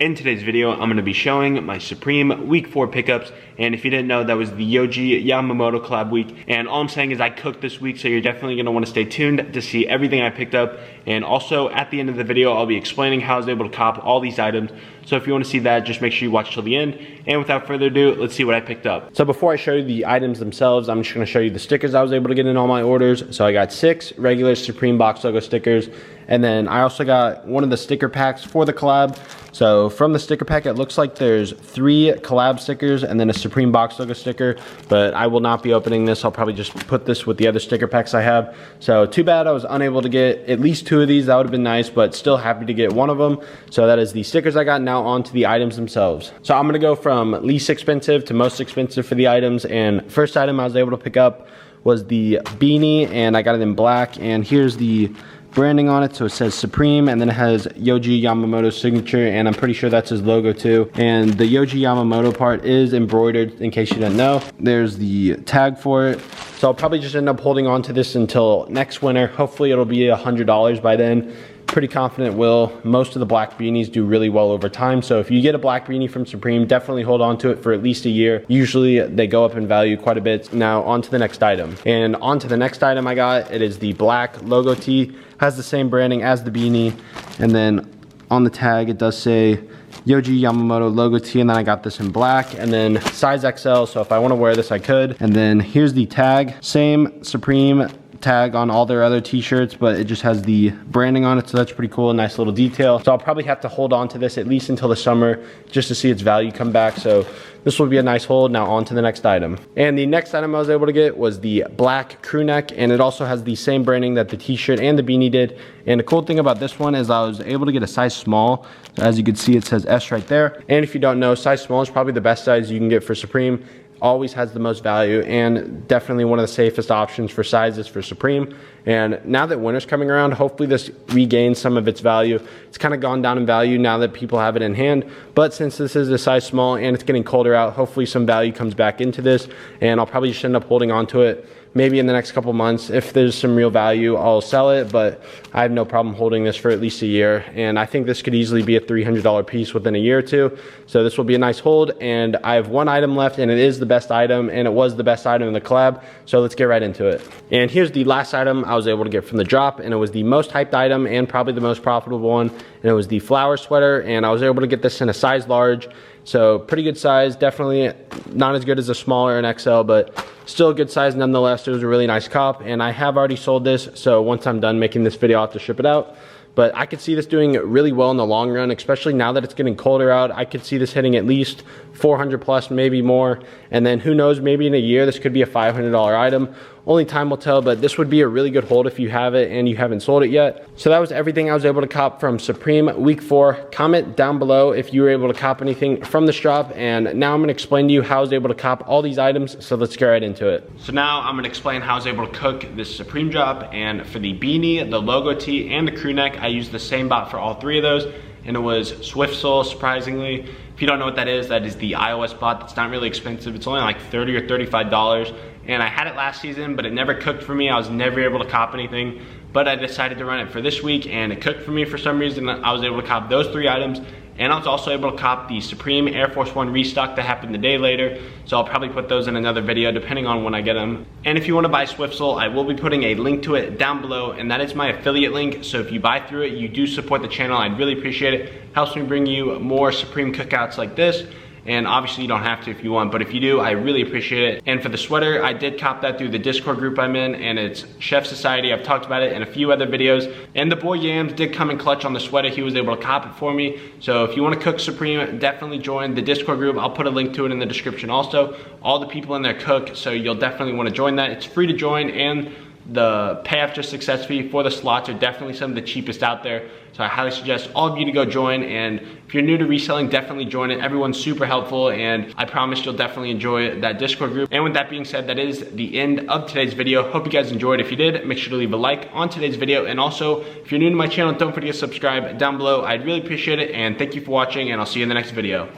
In today's video, I'm going to be showing my Supreme Week 4 pickups, and if you didn't know, that was the Yohji Yamamoto collab week, and all I'm saying is I cooked this week, so you're definitely going to want to stay tuned to see everything I picked up, and also at the end of the video, I'll be explaining how I was able to cop all these items, so if you want to see that, just make sure you watch till the end, and without further ado, let's see what I picked up. So before I show you the items themselves, I'm just going to show you the stickers I was able to get in all my orders. So I got 6 regular Supreme box logo stickers, and then I also got one of the sticker packs for the collab. So from the sticker pack, it looks like there's 3 collab stickers and then a Supreme box logo sticker, but I will not be opening this. I'll probably just put this with the other sticker packs I have. So too bad I was unable to get at least 2 of these. That would have been nice, but still happy to get one of them. So that is the stickers I got. Now on to the items themselves. So I'm gonna go from least expensive to most expensive for the items, and first item I was able to pick up was the beanie, and I got it in black, and here's the branding on it. So it says Supreme, and then it has Yohji Yamamoto's signature, and I'm pretty sure that's his logo too. And the Yohji Yamamoto part is embroidered, in case you didn't know. There's the tag for it. So I'll probably just end up holding on to this until next winter. Hopefully it'll be $100 by then. Pretty confident it will. Most of the black beanies do really well over time, so if you get a black beanie from Supreme, definitely hold on to it for at least a year. Usually they go up in value quite a bit. Now on to the next item. And on to the next item I got, it is the black logo tee. Has the same branding as the beanie, and then on the tag it does say Yohji Yamamoto logo tee, and then I got this in black, and then size XL, so if I want to wear this I could. And then here's the tag, same Supreme tag on all their other t-shirts, but it just has the branding on it, so that's pretty cool. Nice little detail. So I'll probably have to hold on to this at least until the summer just to see its value come back, so this will be a nice hold. Now on to the next item. And the next item I was able to get was the black crew neck, and it also has the same branding that the t-shirt and the beanie did. And the cool thing about this one is I was able to get a size small. So as you can see, it says S right there. And if you don't know, size small is probably the best size you can get for Supreme. Always has the most value, and definitely one of the safest options for sizes for Supreme. And now that winter's coming around, hopefully this regains some of its value. It's kind of gone down in value now that people have it in hand, but since this is a size small and it's getting colder out, hopefully some value comes back into this, and I'll probably just end up holding on to it. Maybe in the next couple months, if there's some real value, I'll sell it, but I have no problem holding this for at least a year. And I think this could easily be a $300 piece within a year or two. So this will be a nice hold, and I have one item left, and it is the best item, and it was the best item in the collab. So let's get right into it. And here's the last item I was able to get from the drop, and it was the most hyped item and probably the most profitable one, and it was the flower sweater, and I was able to get this in a size large. So pretty good size, definitely not as good as a smaller and XL, but still a good size nonetheless. It was a really nice cop, and I have already sold this, so once I'm done making this video, I'll have to ship it out. But I could see this doing really well in the long run, especially now that it's getting colder out. I could see this hitting at least 400 plus, maybe more. And then who knows, maybe in a year, this could be a $500 item. Only time will tell, but this would be a really good hold if you have it and you haven't sold it yet. So that was everything I was able to cop from Supreme Week 4. Comment down below if you were able to cop anything from this drop. And now I'm gonna explain to you how I was able to cop all these items, so let's get right into it. So now I'm gonna explain how I was able to cook this Supreme drop, and for the beanie, the logo tee, and the crew neck, I used the same bot for all 3 of those, and it was Swiftsole, surprisingly. If you don't know what that is the iOS bot that's not really expensive. It's only like $30 or $35. And I had it last season, but it never cooked for me. I was never able to cop anything, but I decided to run it for this week, and it cooked for me for some reason. I was able to cop those 3 items, and I was also able to cop the Supreme Air Force One restock that happened the day later, so I'll probably put those in another video depending on when I get them. And if you want to buy Swiftsole, I will be putting a link to it down below, and that is my affiliate link, so if you buy through it, you do support the channel. I'd really appreciate it. Helps me bring you more Supreme cookouts like this. And obviously you don't have to if you want, but if you do, I really appreciate it. And for the sweater, I did cop that through the Discord group I'm in, and it's Chef Society. I've talked about it in a few other videos. And the boy Yams did come in clutch on the sweater. He was able to cop it for me. So if you want to cook Supreme, definitely join the Discord group. I'll put a link to it in the description also. All the people in there cook, so you'll definitely want to join that. It's free to join, and the pay after success fee for the slots are definitely some of the cheapest out there. So I highly suggest all of you to go join, and if you're new to reselling, definitely join it. Everyone's super helpful, and I promise you'll definitely enjoy that Discord group. And with that being said, that is the end of today's video. Hope you guys enjoyed. If you did, make sure to leave a like on today's video, and also if you're new to my channel, don't forget to subscribe down below. I'd really appreciate it, and thank you for watching, and I'll see you in the next video.